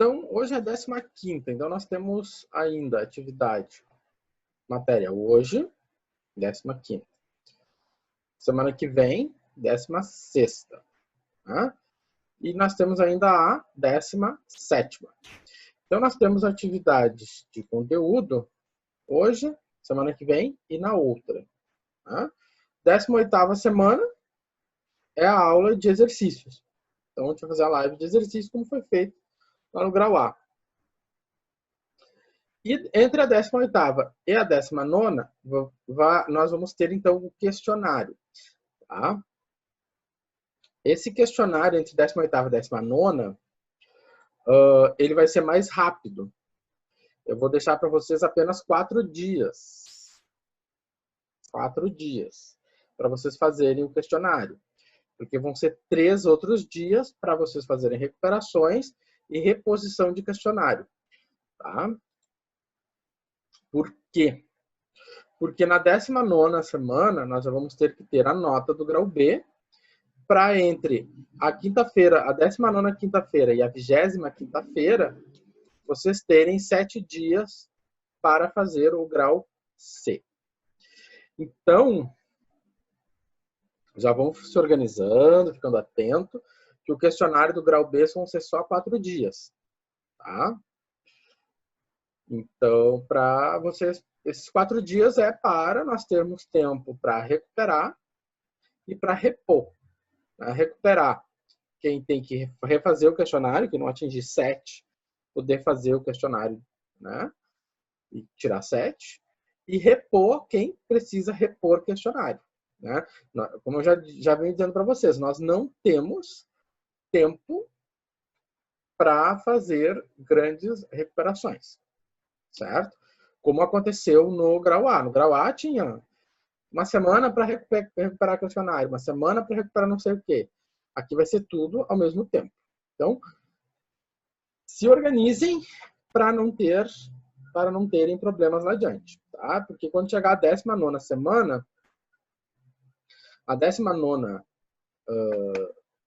Então, hoje é a 15ª, então nós temos ainda atividade, matéria hoje, 15ª. Semana que vem, 16ª. Tá? E nós temos ainda a 17ª. Então, nós temos atividades de conteúdo hoje, semana que vem e na outra. Tá? 18ª semana é a aula de exercícios. Então, a gente vai fazer a live de exercício como foi feito lá no grau A. E entre a 18ª e a 19ª, nós vamos ter, então, o questionário. Tá? Esse questionário entre 18ª e 19ª, ele vai ser mais rápido. Eu vou deixar para vocês apenas 4 dias. 4 dias para vocês fazerem o questionário. Porque vão ser 3 outros dias para vocês fazerem recuperações e reposição de questionário. Tá? Por quê? Porque na 19ª semana, nós já vamos ter que ter a nota do grau B para entre a quinta-feira, a 19ª quinta-feira e a 20ª quinta-feira, vocês terem 7 dias para fazer o grau C. Então, já vão se organizando, ficando atento, que o questionário do grau B vão ser só 4 dias. Tá? Então, para vocês, esses 4 dias é para nós termos tempo para recuperar e para repor. Recuperar quem tem que refazer o questionário, que não atingir 7, poder fazer o questionário, né? E tirar 7. E repor quem precisa repor questionário. Né? Como eu já venho dizendo para vocês, nós não temos tempo para fazer grandes recuperações. Certo? Como aconteceu no grau A. No grau A tinha uma semana para recuperar questionário, uma semana para recuperar não sei o quê. Aqui vai ser tudo ao mesmo tempo. Então, se organizem para não terem problemas lá adiante. Tá? Porque quando chegar a 19ª semana, a 19ª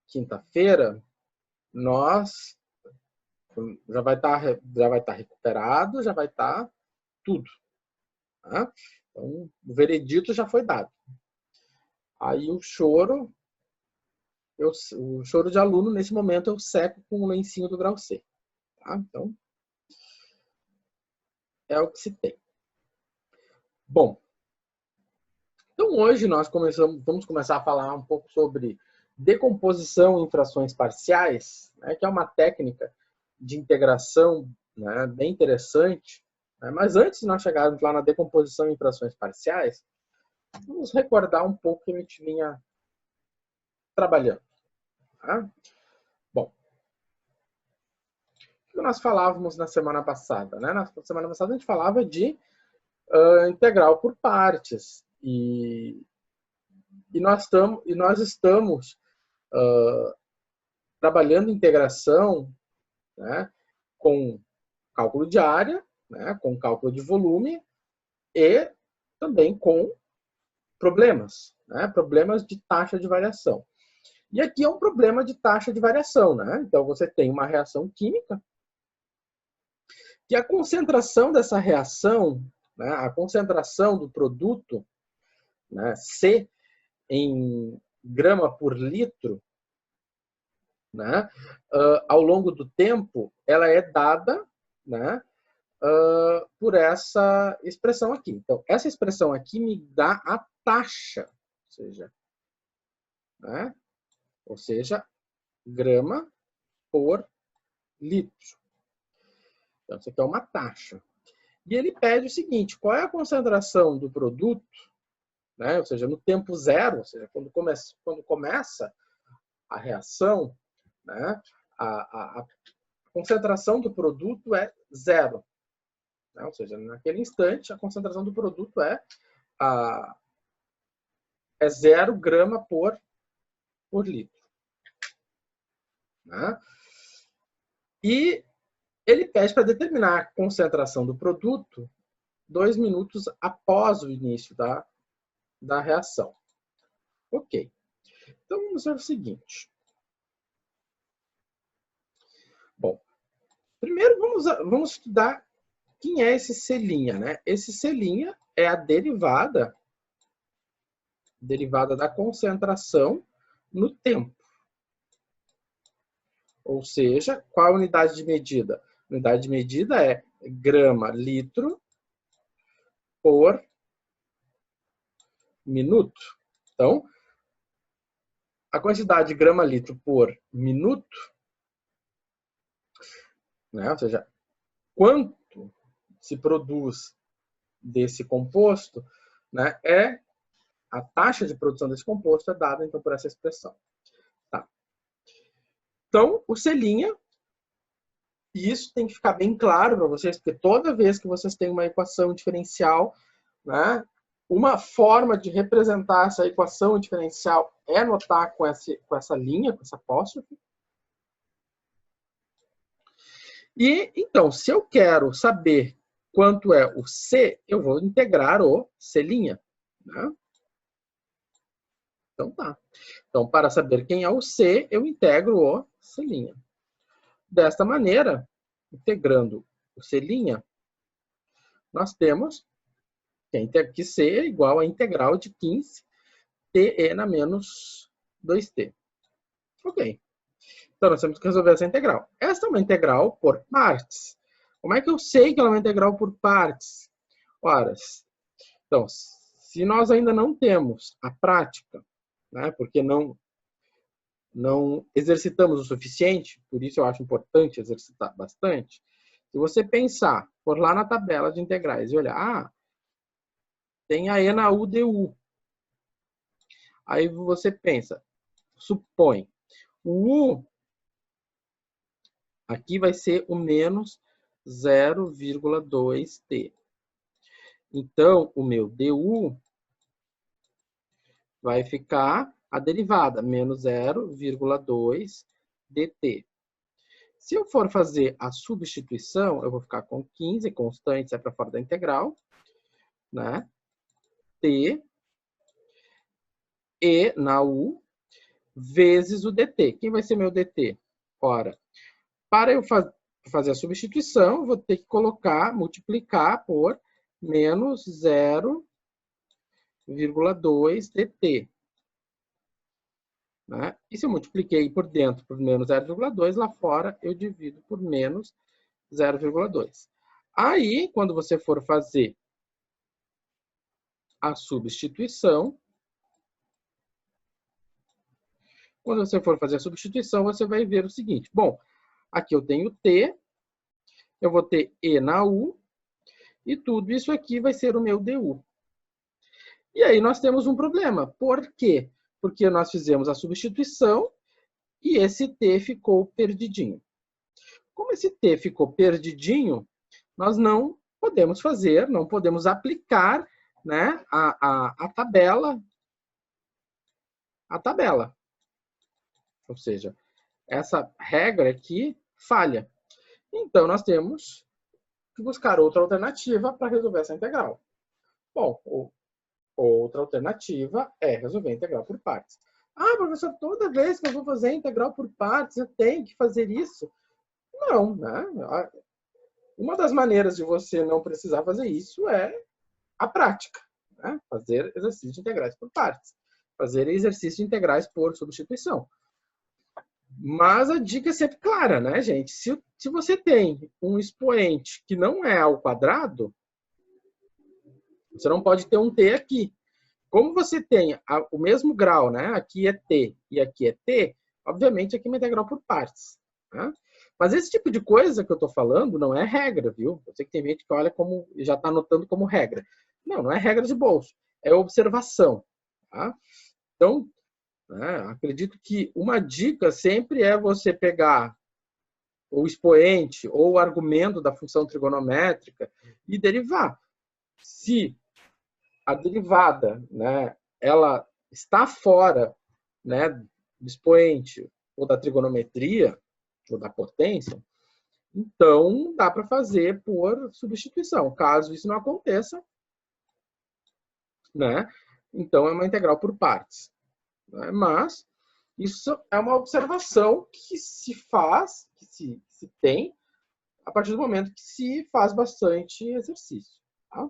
quinta-feira, nós já vai estar recuperado, já vai estar tudo. Tá? Então, o veredito já foi dado. Aí o choro de aluno, nesse momento, eu seco com o lencinho do grau C. Tá? Então, é o que se tem. Bom, então hoje nós vamos começar a falar um pouco sobre decomposição em frações parciais, né, que é uma técnica de integração, né, bem interessante. Né? Mas antes de nós chegarmos lá na decomposição em frações parciais, vamos recordar um pouco que a gente vinha trabalhando. Tá? Bom, o que nós falávamos na semana passada? Né? Na semana passada a gente falava de integral por partes. E nós estamos trabalhando integração, né, com cálculo de área, né, com cálculo de volume e também com problemas, né, problemas de taxa de variação. E aqui é um problema de taxa de variação. Né? Então, você tem uma reação química que a concentração dessa reação, né, a concentração do produto, né, C em grama por litro, né, ao longo do tempo, ela é dada, né, por essa expressão aqui. Então, essa expressão aqui me dá a taxa, ou seja, grama por litro. Então, isso aqui é uma taxa. E ele pede o seguinte: qual é a concentração do produto, né, ou seja, no tempo zero, ou seja, quando começa a reação, né, a concentração do produto é zero. Né? Ou seja, naquele instante, a concentração do produto é 0 grama por litro. Né? E ele pede para determinar a concentração do produto 2 minutos após o início da reação. Ok. Então, vamos fazer o seguinte. Bom, Primeiro, vamos estudar quem é esse C', né? Esse C' é a derivada da concentração no tempo. Ou seja, qual a unidade de medida? A unidade de medida é grama-litro por minuto. Então, a quantidade de grama-litro por minuto, né? Ou seja, quanto se produz desse composto, né? A taxa de produção desse composto é dada então por essa expressão. Tá. Então, o C', e isso tem que ficar bem claro para vocês, porque toda vez que vocês têm uma equação diferencial, né? Uma forma de representar essa equação diferencial é notar com essa linha, com essa apóstrofe. E, então, se eu quero saber quanto é o C, eu vou integrar o C'. Né? Então, tá. Então, para saber quem é o C, eu integro o C'. Desta maneira, integrando o C', nós temos que C é igual a integral de 15 TE na menos 2T. Ok. Então, nós temos que resolver essa integral. Esta é uma integral por partes. Como é que eu sei que ela é uma integral por partes? Ora, então, se nós ainda não temos a prática, né, porque não exercitamos o suficiente, por isso eu acho importante exercitar bastante, se você pensar, por lá na tabela de integrais e olhar, tem a E na UDU. Aí você pensa, supõe, o U aqui vai ser o menos 0,2T. Então, o meu DU vai ficar a derivada, menos 0,2 dt. Se eu for fazer a substituição, eu vou ficar com 15 constantes, sai para fora da integral, né? T E na U vezes o dt. Quem vai ser meu dt? Ora, para eu fazer a substituição, eu vou ter que multiplicar por menos 0,2 dt. Né? E se eu multipliquei por dentro por menos 0,2, lá fora eu divido por menos 0,2. Aí, quando você for fazer a substituição, você vai ver o seguinte. Bom, aqui eu tenho T, eu vou ter E na U, e tudo isso aqui vai ser o meu DU. E aí nós temos um problema. Por quê? Porque nós fizemos a substituição e esse T ficou perdidinho. Como esse T ficou perdidinho, nós não podemos aplicar, né, a tabela. Ou seja, essa regra aqui falha. Então, nós temos que buscar outra alternativa para resolver essa integral. Bom, outra alternativa é resolver a integral por partes. Ah, professor, toda vez que eu vou fazer a integral por partes, eu tenho que fazer isso? Não, né? Uma das maneiras de você não precisar fazer isso é a prática. Né? Fazer exercícios de integrais por partes. Fazer exercícios de integrais por substituição. Mas a dica é sempre clara, né, gente? Se você tem um expoente que não é ao quadrado, você não pode ter um t aqui. Como você tem o mesmo grau, né? Aqui é t e aqui é t, obviamente aqui é uma integral por partes. Né? Mas esse tipo de coisa que eu estou falando não é regra, viu? Eu sei que tem gente que olha como já está anotando como regra. Não é regra de bolso, é observação. Tá? Então, acredito que uma dica sempre é você pegar o expoente ou o argumento da função trigonométrica e derivar. Se a derivada, né, ela está fora, né, do expoente ou da trigonometria ou da potência, então dá para fazer por substituição. Caso isso não aconteça, né, então é uma integral por partes. Né? Mas isso é uma observação que se faz, que se tem, a partir do momento que se faz bastante exercício. Tá?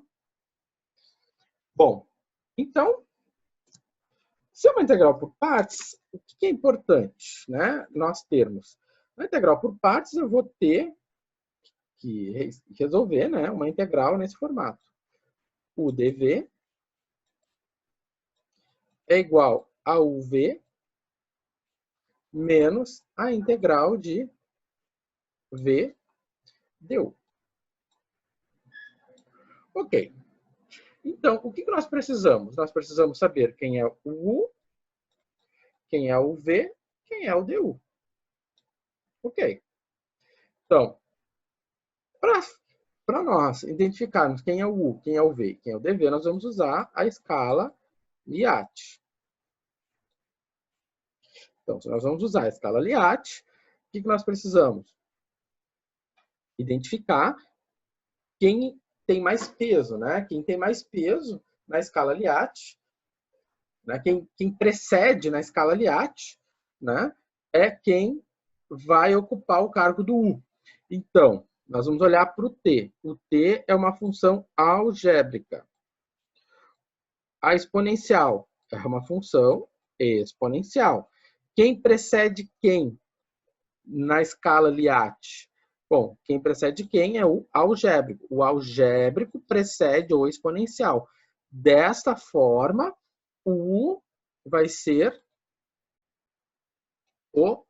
Bom, então, se é uma integral por partes, o que é importante, né, nós termos? Na integral por partes, eu vou ter que resolver, né, uma integral nesse formato. O dv é igual a uv menos a integral de v du. Ok. Então, o que nós precisamos? Nós precisamos saber quem é o u, quem é o v, quem é o du. Ok. Então, para nós identificarmos quem é o u, quem é o v, quem é o dv, nós vamos usar a escala Liat. Então, se nós vamos usar a escala Liat, o que nós precisamos? Identificar quem tem mais peso, né? Quem tem mais peso na escala Liat, né? Quem precede na escala Liat, né? É quem vai ocupar o cargo do U. Então, nós vamos olhar para o T. O T é uma função algébrica. A exponencial é uma função exponencial. Quem precede quem na escala Liat? Bom, quem precede quem é o algébrico. O algébrico precede o exponencial. Desta forma, o U vai ser o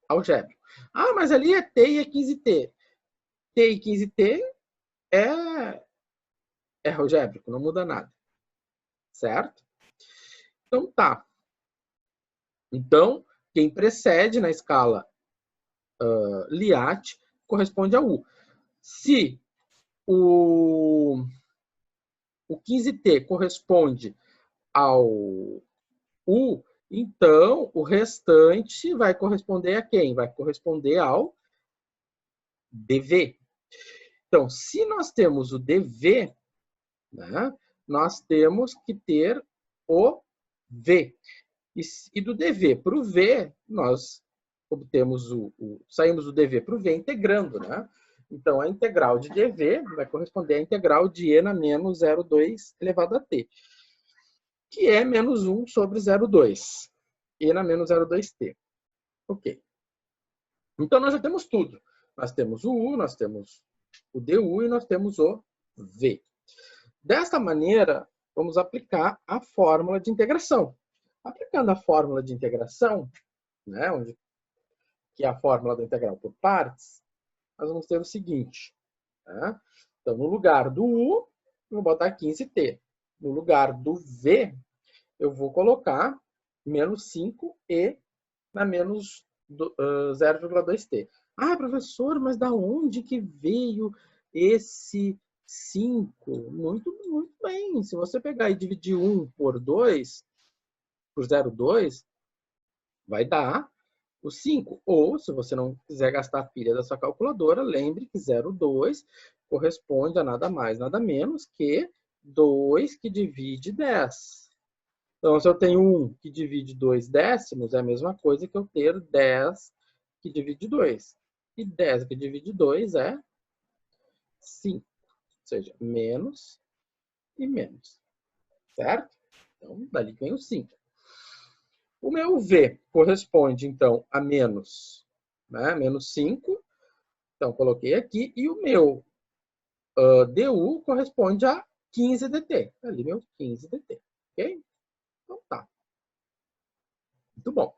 algébrico. Ah, mas ali é T e é 15T. T e 15T é algébrico, não muda nada. Certo? Então tá. Então, quem precede na escala Liat corresponde ao U. Se o 15T corresponde ao U, então o restante vai corresponder a quem? Vai corresponder ao dv. Então, se nós temos o dv, né, nós temos que ter o v. E do dv para o v, nós obtemos saímos do dv para o v integrando, né? Então, a integral de dv vai corresponder à integral de e na menos 0,2 elevado a t, que é menos 1 sobre 0,2. E na menos 0,2t. Ok. Então, nós já temos tudo. Nós temos o u, nós temos o du e nós temos o v. Desta maneira, vamos aplicar a fórmula de integração. Aplicando a fórmula de integração, né, que é a fórmula da integral por partes, nós vamos ter o seguinte. Né? Então, no lugar do u, eu vou botar 15t. No lugar do v, eu vou colocar menos 5e na menos 0,2t. Ah, professor, mas da onde que veio esse 5? Muito, muito bem. Se você pegar e dividir 1 por 2, por 0,2, vai dar o 5. Ou, se você não quiser gastar a pilha da sua calculadora, lembre que 0,2 corresponde a nada mais, nada menos que 2 que divide 10. Então, se eu tenho 1 que divide 2 décimos, é a mesma coisa que eu ter 10 que divide 2. E 10 que divide 2 é 5. Ou seja, menos e menos. Certo? Então, dali vem o 5. O meu V corresponde, então, a menos, né? Menos 5. Então, coloquei aqui. E o meu DU corresponde a 15 dt. Ali, meu 15 dt. Ok? Então, tá. Muito bom.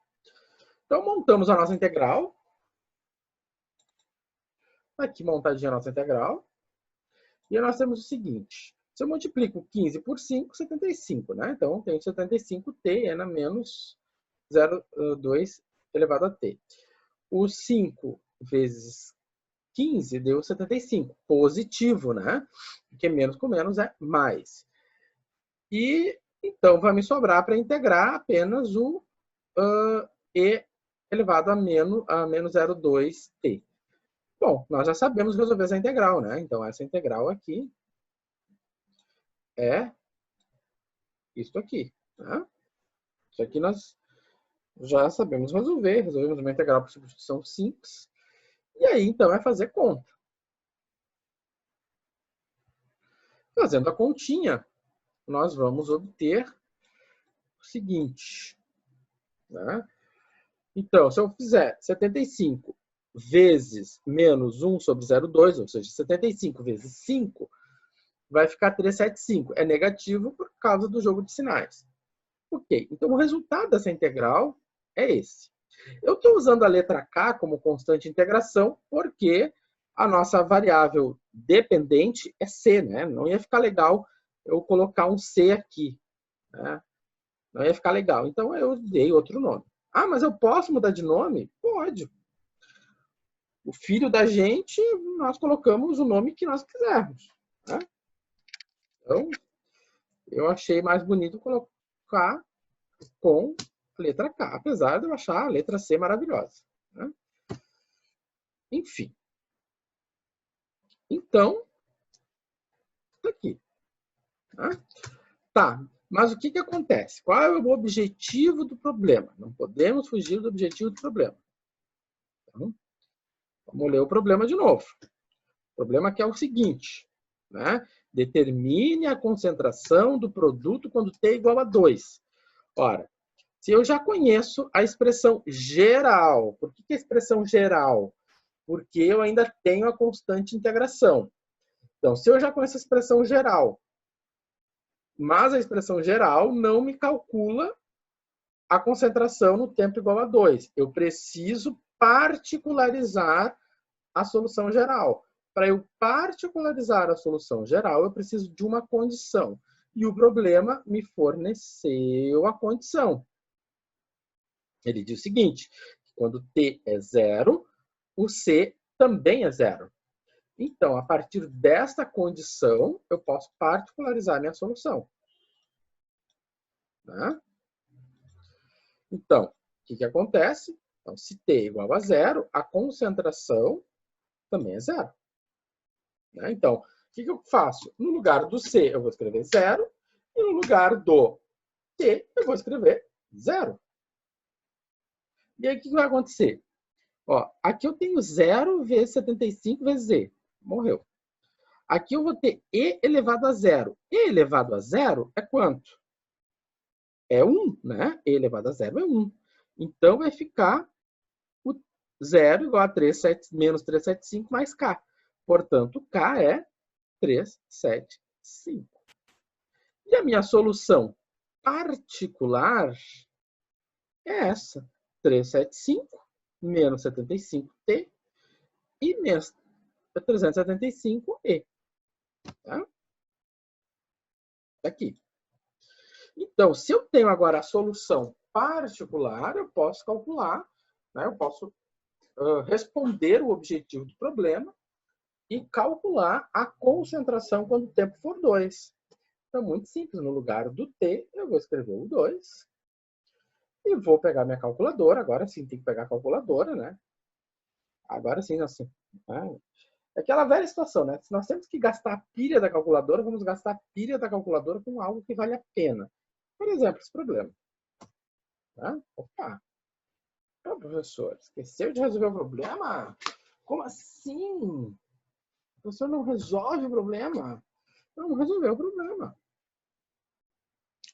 Então, montamos a nossa integral. Aqui, montadinha a nossa integral. E nós temos o seguinte. Se eu multiplico 15 por 5, 75, né? Então, eu tenho 75t, é na menos 0,2 elevado a t. O 5 vezes 15 deu 75. Positivo, né? Porque menos com menos é mais. E, então, vai me sobrar para integrar apenas o e elevado a menos 0,2t. Bom, nós já sabemos resolver essa integral, né? Então, essa integral aqui é isso aqui. Né? Isso aqui nós já sabemos resolver. Resolvemos uma integral por substituição simples. E aí, então, é fazer conta. Fazendo a continha, nós vamos obter o seguinte, né? Então, se eu fizer 75 vezes menos 1 sobre 0,2, ou seja, 75 vezes 5, vai ficar 375. É negativo por causa do jogo de sinais. Ok, então o resultado dessa integral é esse. Eu estou usando a letra k como constante de integração porque a nossa variável dependente é c, né? Não ia ficar legal eu colocar um c aqui, né? Não ia ficar legal. Então eu dei outro nome. Ah, mas eu posso mudar de nome? Pode. O filho da gente, nós colocamos o nome que nós quisermos, né? Então, eu achei mais bonito colocar com a letra K, apesar de eu achar a letra C maravilhosa, né? Enfim. Então, tá aqui. Né? Tá, mas o que que acontece? Qual é o objetivo do problema? Não podemos fugir do objetivo do problema. Então, vamos ler o problema de novo. O problema aqui é o seguinte, né? Determine a concentração do produto quando t igual a 2. Ora, se eu já conheço a expressão geral, por que a expressão geral? Porque eu ainda tenho a constante de integração. Então, se eu já conheço a expressão geral, mas a expressão geral não me calcula a concentração no tempo igual a 2. Eu preciso particularizar a solução geral. Para eu particularizar a solução geral, eu preciso de uma condição. E o problema me forneceu a condição. Ele diz o seguinte, quando t é 0, o c também é 0. Então, a partir desta condição, eu posso particularizar minha solução. Né? Então, o que acontece? Então, se t é igual a 0, a concentração também é 0. Né? Então, o que eu faço? No lugar do c, eu vou escrever 0. E no lugar do t, eu vou escrever 0. E aí, o que vai acontecer? Ó, aqui eu tenho 0 vezes 75 vezes e. Morreu. Aqui eu vou ter e elevado a 0. E elevado a 0 é quanto? É 1, né? E elevado a 0 é 1. Então, vai ficar o 0 igual a 3, menos 375 mais k. Portanto, k é 375. E a minha solução particular é essa. 375 menos 75t e menos 375e. Tá? Aqui. Então, se eu tenho agora a solução particular, eu posso calcular, né? Eu posso responder o objetivo do problema e calcular a concentração quando o tempo for 2. Então, muito simples. No lugar do t, eu vou escrever o 2 e vou pegar minha calculadora. Agora sim, tem que pegar a calculadora, né? Agora sim, assim. Né? É aquela velha situação, né? Se nós temos que gastar a pilha da calculadora, vamos gastar a pilha da calculadora com algo que vale a pena. Por exemplo, esse problema. Tá? Opa! Ô, professor, esqueceu de resolver o problema? Como assim? O professor não resolve o problema? Não resolveu o problema.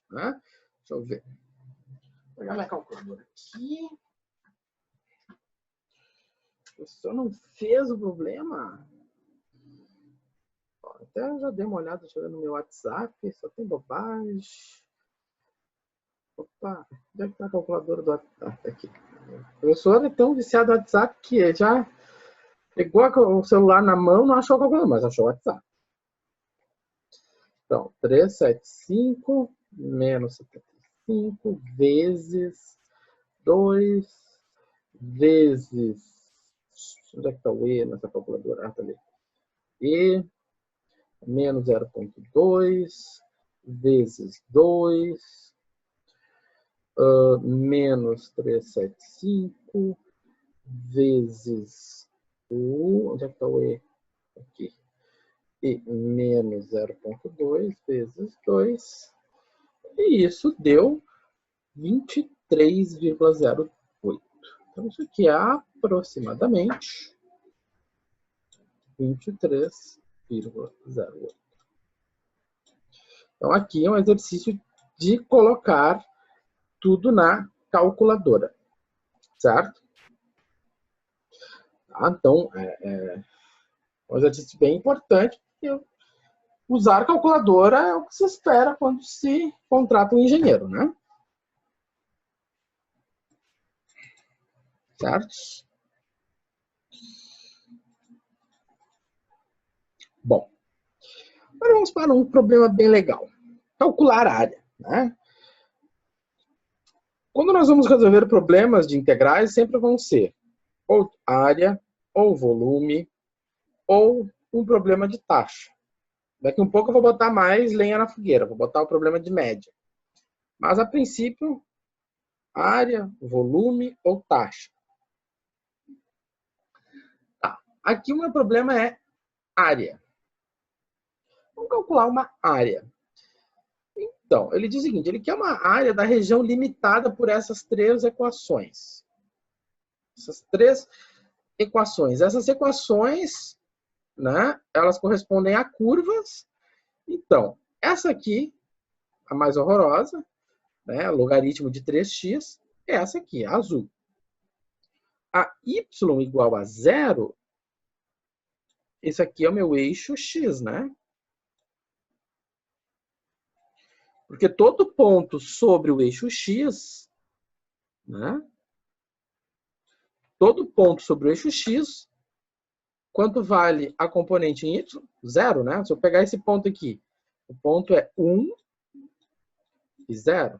Né? Deixa eu ver. Vou pegar minha calculadora aqui. O professor não fez o problema? Até já dei uma olhada, deixa eu ver no meu WhatsApp, só tem bobagem. Opa, onde é que está a calculadora do WhatsApp? Aqui. O professor é tão viciado no WhatsApp que já pegou o celular na mão, não achou a calculadora, mas achou o WhatsApp. Então, 375 menos 75 vezes 2 vezes... Onde é que está o E nessa calculadora? Ah, tá ali. E menos 0,2 vezes 2 menos 375 vezes o... Onde é que está o E? Aqui. E menos 0,2 vezes 2. E isso deu 23,08. Então, isso aqui é aproximadamente 23,08. Então, aqui é um exercício de colocar tudo na calculadora, certo? Tá? Então, é um exercício bem importante, porque usar calculadora é o que se espera quando se contrata um engenheiro, né? Certo? Bom, agora vamos para um problema bem legal. Calcular a área, né? Quando nós vamos resolver problemas de integrais, sempre vão ser ou área, ou volume, ou um problema de taxa. Daqui um pouco eu vou botar mais lenha na fogueira, vou botar o problema de média. Mas, a princípio, área, volume ou taxa. Tá. Aqui o meu problema é área. Vamos calcular uma área. Então, ele diz o seguinte, ele quer uma área da região limitada por essas três equações. Essas três equações. Essas equações, né, elas correspondem a curvas. Então, essa aqui, a mais horrorosa, né, logaritmo de 3x, é essa aqui, a azul. A y igual a 0, esse aqui é o meu eixo x, né? Porque todo ponto sobre o eixo x, né? Todo ponto sobre o eixo x, quanto vale a componente em y? 0, né? Se eu pegar esse ponto aqui, o ponto é 1 e 0.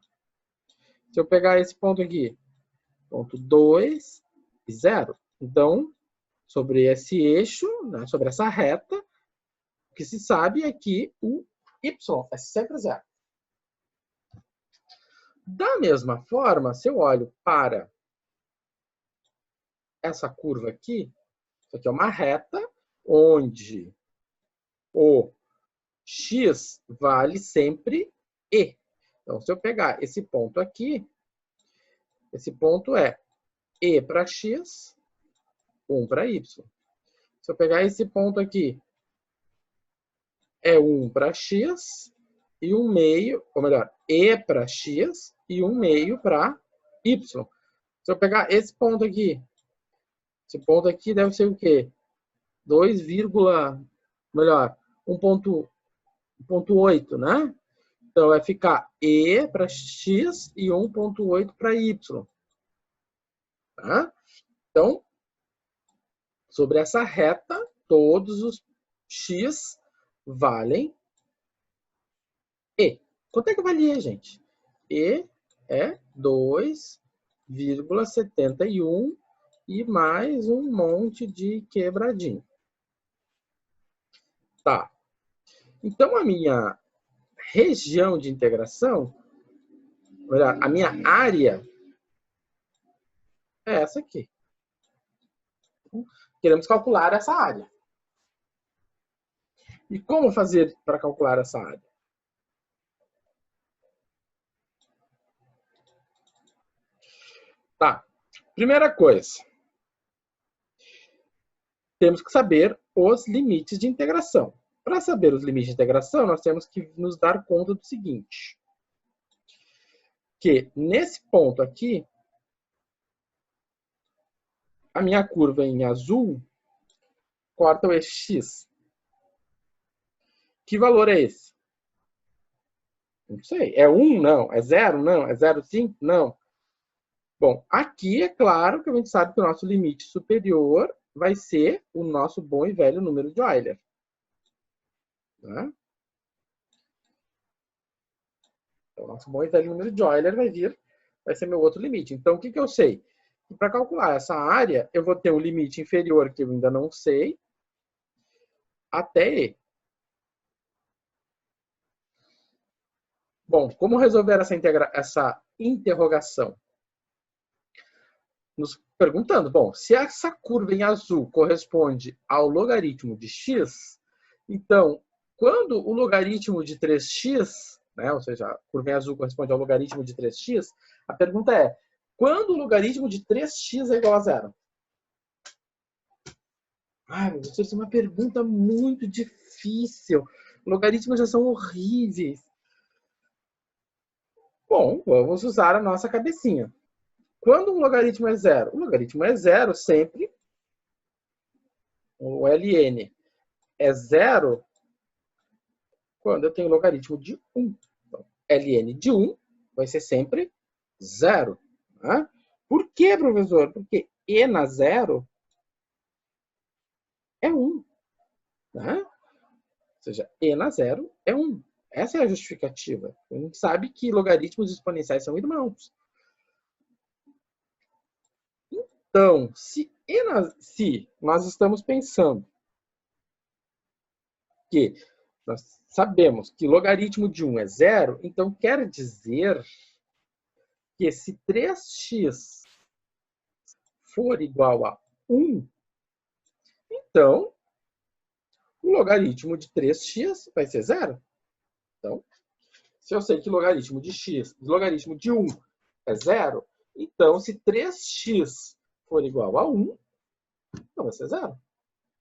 Se eu pegar esse ponto aqui, ponto 2 e 0. Então, sobre esse eixo, né, sobre essa reta, o que se sabe é que o y é sempre 0. Da mesma forma, se eu olho para essa curva aqui, isso aqui é uma reta onde o x vale sempre e. Então, se eu pegar esse ponto aqui, esse ponto é e para x, 1 para y. Se eu pegar esse ponto aqui, é 1 para x e 1 meio, ou melhor, e para x e 1 meio para y. Se eu pegar esse ponto aqui deve ser o quê? 2, melhor, 1,8, né? Então, vai ficar e para x e 1,8 para y. Tá? Então, sobre essa reta, todos os x valem e. Quanto é que valia, gente? E é 2,71 e mais um monte de quebradinho. Tá. Então, a minha região de integração, melhor, a minha área é essa aqui. Queremos calcular essa área. E como fazer para calcular essa área? Tá. Primeira coisa, temos que saber os limites de integração. Para saber os limites de integração, nós temos que nos dar conta do seguinte, que nesse ponto aqui, a minha curva em azul corta o eixo x. Que valor é esse? Não sei. É 1? Não. É 0? Não. É 0,5? Não. Bom, aqui é claro que a gente sabe que o nosso limite superior vai ser o nosso bom e velho número de Euler. Né? Então, o nosso bom e velho número de Euler vai ser meu outro limite. Então, o que eu sei? Para calcular essa área, eu vou ter um limite inferior que eu ainda não sei, até E. Bom, como resolver essa interrogação? Nos perguntando, bom, se essa curva em azul corresponde ao logaritmo de x, então, quando o logaritmo de 3x, né, ou seja, a curva em azul corresponde ao logaritmo de 3x, a pergunta é, quando o logaritmo de 3x é igual a 0? Ai, meu Deus, isso é uma pergunta muito difícil. Logaritmos já são horríveis. Bom, vamos usar a nossa cabecinha. Quando um logaritmo é zero? O logaritmo é zero sempre. O ln é zero quando eu tenho logaritmo de 1. Então, ln de 1 vai ser sempre zero. Tá? Por quê, professor? Porque e na zero é 1. Tá? Ou seja, e na zero é 1. Essa é a justificativa. A gente sabe que logaritmos exponenciais são irmãos. Então, se nós estamos pensando que nós sabemos que logaritmo de 1 é zero, então quer dizer que se 3x for igual a 1, então o logaritmo de 3x vai ser zero. Então, se eu sei que logaritmo de x, logaritmo de 1 é zero, então se 3x for igual a 1, então vai ser zero.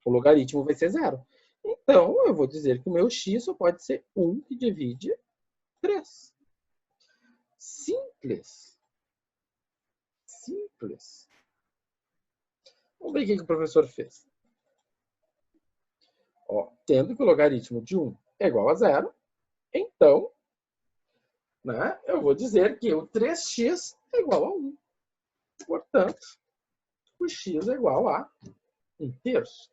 O logaritmo vai ser zero. Então, eu vou dizer que o meu x só pode ser 1 que divide 3. Simples. Simples. Vamos ver o que o professor fez. Ó, tendo que o logaritmo de 1 é igual a zero, então, né, eu vou dizer que o 3x é igual a 1. Portanto, o x é igual a 1/3.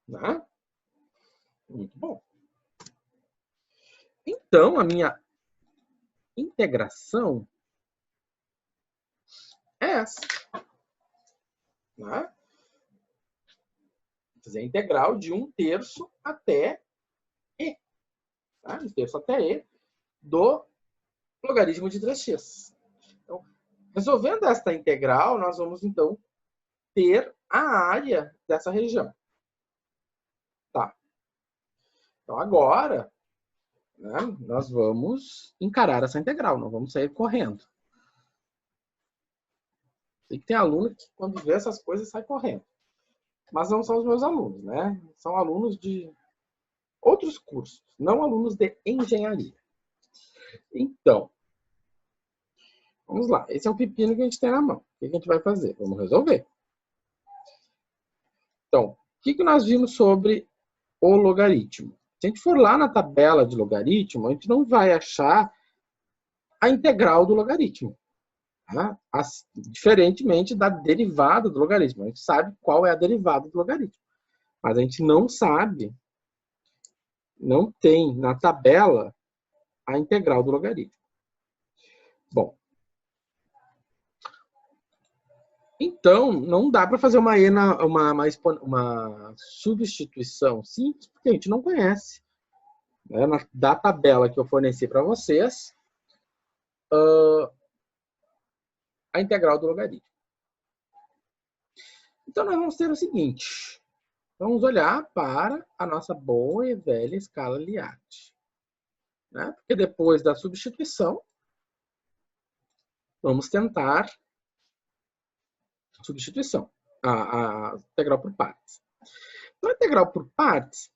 Né? Muito bom. Então, a minha integração é essa. Né? Vou fazer a integral de 1/3 até e. Tá? 1/3 até e do logaritmo de 3x. Então, resolvendo esta integral, nós vamos, então, ter a área dessa região. Tá. Então, agora, né, nós vamos encarar essa integral, não vamos sair correndo. Tem que ter aluno que, quando vê essas coisas, sai correndo. Mas não são os meus alunos, né? São alunos de outros cursos, não alunos de engenharia. Então, vamos lá. Esse é o pepino que a gente tem na mão. O que a gente vai fazer? Vamos resolver. Então, o que nós vimos sobre o logaritmo? Se a gente for lá na tabela de logaritmo, a gente não vai achar a integral do logaritmo. Tá? Diferentemente da derivada do logaritmo. A gente sabe qual é a derivada do logaritmo. Mas a gente não sabe, não tem na tabela a integral do logaritmo. Bom, então não dá para fazer uma substituição simples, porque a gente não conhece. Né? Da tabela que eu forneci para vocês, a integral do logaritmo. Então, nós vamos ter o seguinte. Vamos olhar para a nossa boa e velha escala Liat. Né? Porque depois da substituição, vamos tentar substituição, a integral por partes. Então, a integral por partes,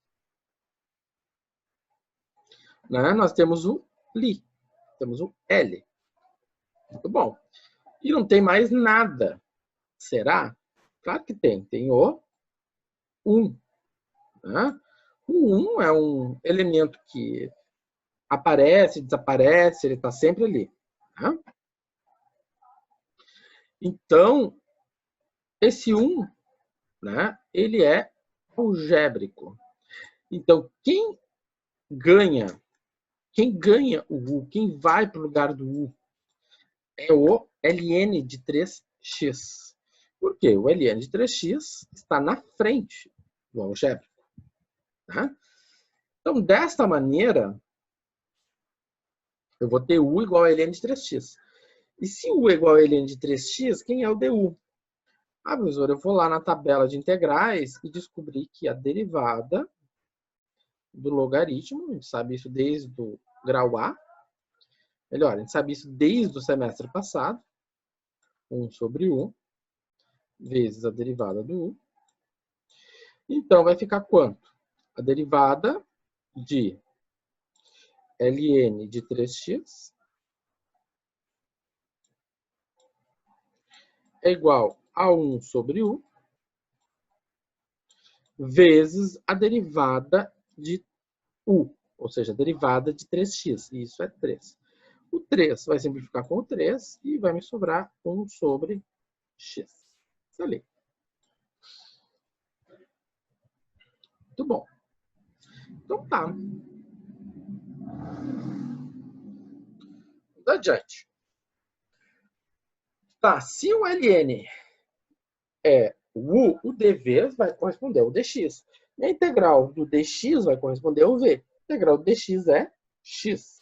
né, nós temos o Li, temos o L. Muito bom. E não tem mais nada. Será? Claro que tem. Tem o 1. Né? O 1 é um elemento que aparece, desaparece, ele está sempre ali. Né? Então, esse 1, né, ele é algébrico. Então, quem ganha o U, quem vai para o lugar do U, é o ln de 3x. Por quê? O ln de 3x está na frente do algébrico. Tá? Então, desta maneira, eu vou ter U igual a ln de 3x. E se U é igual a ln de 3x, quem é o du? Ah, professor, eu vou lá na tabela de integrais e descobri que a derivada do logaritmo, a gente sabe isso desde o grau A, melhor, a gente sabe isso desde o semestre passado, 1 sobre U, vezes a derivada do U. Então, vai ficar quanto? A derivada de ln de 3x é igual a 1 sobre U vezes a derivada de U, ou seja, a derivada de 3x, e isso é 3. O 3 vai simplificar com o 3 e vai me sobrar 1 sobre x. Isso ali. Muito bom. Então tá. Vamos adiante. Tá, se o ln é o U, o dv vai corresponder ao dx. E a integral do dx vai corresponder ao v. A integral do dx é x.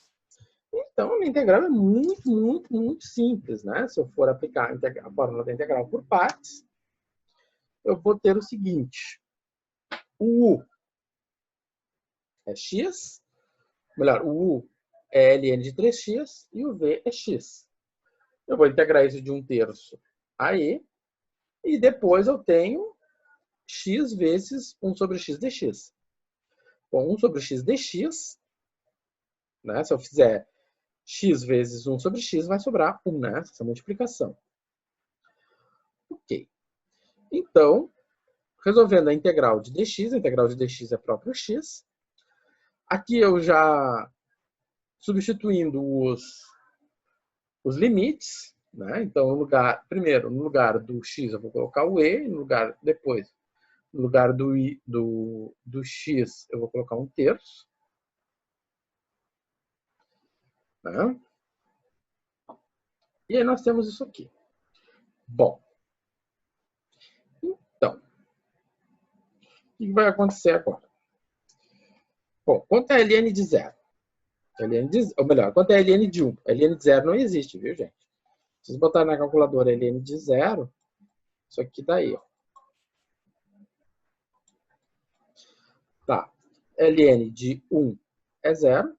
Então, a minha integral é muito simples, né? Se eu for aplicar a fórmula da integral por partes, eu vou ter o seguinte. O U é x, melhor, o U é ln de 3x e o v é x. Eu vou integrar isso de 1/3 a e, e depois eu tenho x vezes 1 sobre x dx. Bom, 1 sobre x dx, né? Se eu fizer x vezes 1 sobre x, vai sobrar 1, né? Essa multiplicação. Ok. Então, resolvendo a integral de dx é próprio x. Aqui eu já substituindo os limites, né? Então, primeiro, no lugar do x eu vou colocar o e, depois, no lugar do x eu vou colocar 1/3. Né? E aí nós temos isso aqui. Bom, então, o que vai acontecer agora? Bom, quanto é ln de 0? Ou melhor, quanto é ln de 1? Ln de 0 não existe, viu, gente? Se vocês botarem na calculadora ln de 0, isso aqui dá erro. Tá. Ln de 1 é 0.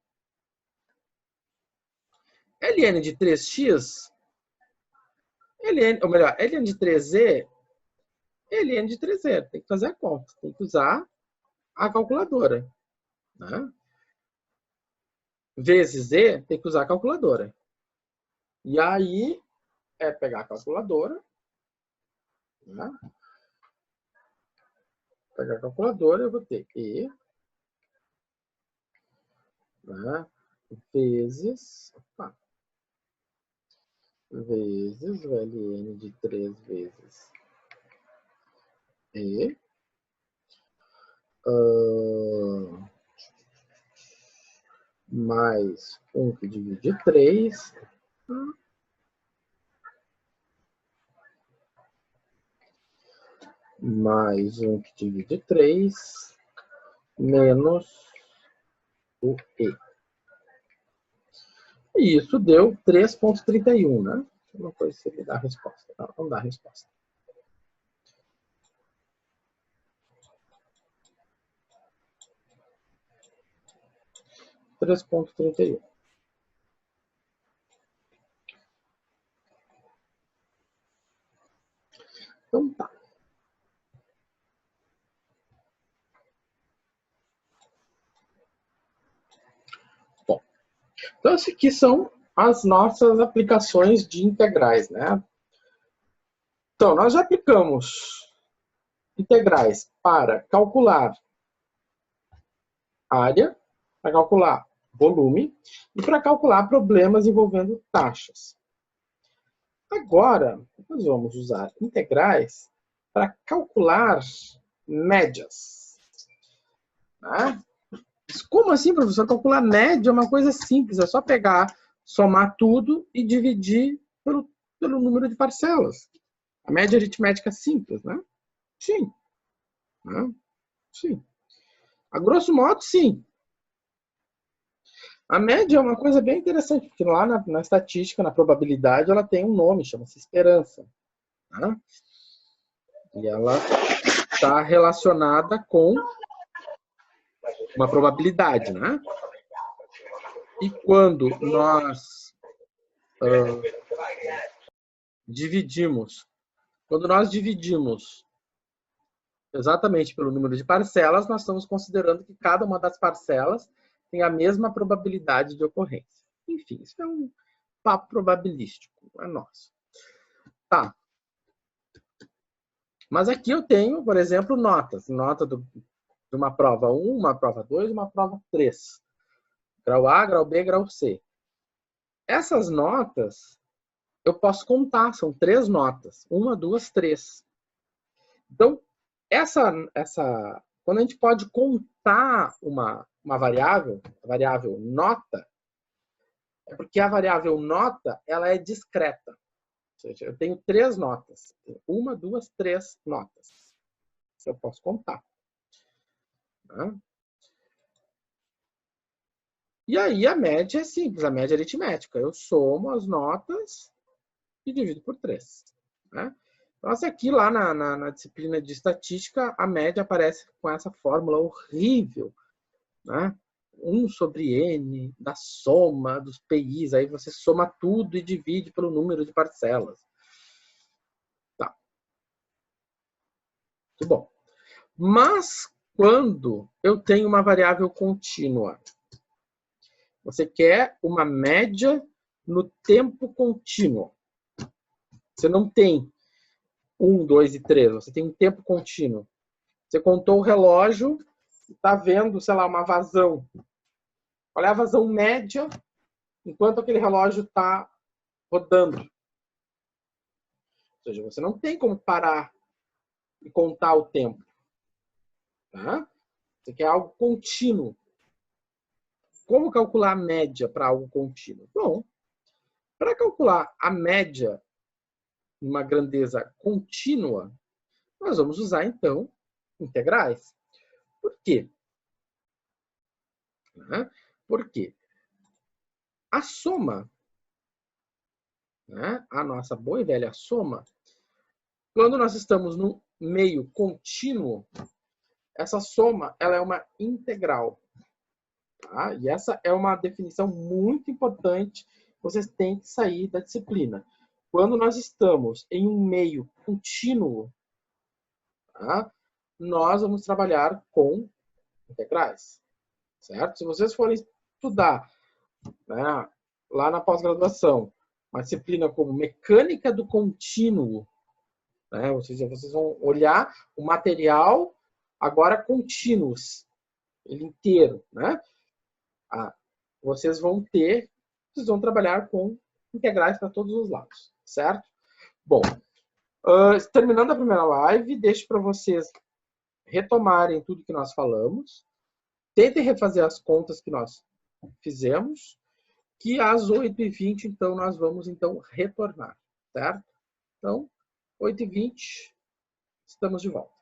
Ln de 3x, ou melhor, ln de 3e, ln de 3e. Tem que fazer a conta, tem que usar a calculadora. Né? Vezes e, tem que usar a calculadora. E aí, é pegar a calculadora, né? Pegar a calculadora, eu vou ter e, né? Vezes o ln de 3 vezes e, mais 1 que divide 3, mais 1 que divide 3, menos o e. E isso deu 3,31, né? Uma coisa se ele dá a resposta. Não, não dá a resposta. (3,31). Então tá. Bom, então essas aqui são as nossas aplicações de integrais, né? Então, nós já aplicamos integrais para calcular área, para calcular volume e para calcular problemas envolvendo taxas. Agora, nós vamos usar integrais para calcular médias. Né? Como assim, professor? Calcular média é uma coisa simples, é só pegar, somar tudo e dividir pelo número de parcelas. A média aritmética simples, né? Sim. Né? Sim. A grosso modo, sim. A média é uma coisa bem interessante, porque lá na estatística, na probabilidade, ela tem um nome, chama-se esperança. Né? E ela está relacionada com uma probabilidade, né? E quando nós dividimos exatamente pelo número de parcelas, nós estamos considerando que cada uma das parcelas tem a mesma probabilidade de ocorrência. Enfim, isso é um papo probabilístico, não é nosso. Tá. Mas aqui eu tenho, por exemplo, notas. Nota de uma prova 1, uma prova 2, uma prova 3. Grau A, grau B, grau C. Essas notas eu posso contar, são 3 notas. 1, 2, 3. Então, quando a gente pode contar uma variável, a variável nota, é porque a variável nota ela é discreta. Ou seja, eu tenho 3 notas. 1, 2, 3 notas. Eu posso contar. Tá? E aí a média é simples, a média é aritmética. Eu somo as notas e divido por 3. Né? Então, aqui lá na disciplina de estatística, a média aparece com essa fórmula horrível. Né? 1 sobre N da soma dos PIs. Aí você soma tudo e divide pelo número de parcelas. Tá. Muito bom. Mas quando eu tenho uma variável contínua, você quer uma média no tempo contínuo. Você não tem 1, 2 e 3, você tem um tempo contínuo. Você contou o relógio e está vendo, sei lá, uma vazão. Qual é a vazão média enquanto aquele relógio está rodando? Ou seja, você não tem como parar e contar o tempo. Tá? Você quer algo contínuo. Como calcular a média para algo contínuo? Bom, para calcular a média uma grandeza contínua, nós vamos usar, então, integrais. Por quê? Porque a soma, a nossa boa e velha soma, quando nós estamos no meio contínuo, essa soma ela é uma integral. Tá? E essa é uma definição muito importante que vocês têm que sair da disciplina. Quando nós estamos em um meio contínuo, tá? Nós vamos trabalhar com integrais. Certo? Se vocês forem estudar, né, lá na pós-graduação, uma disciplina como mecânica do contínuo, né, ou seja, vocês vão olhar o material agora contínuos, ele inteiro, né? Vocês vão trabalhar com integrais para todos os lados, certo? Bom, terminando a primeira live, deixo para vocês retomarem tudo que nós falamos, tentem refazer as contas que nós fizemos, que às 8h20, então, nós vamos retornar, certo? Então, 8h20, estamos de volta.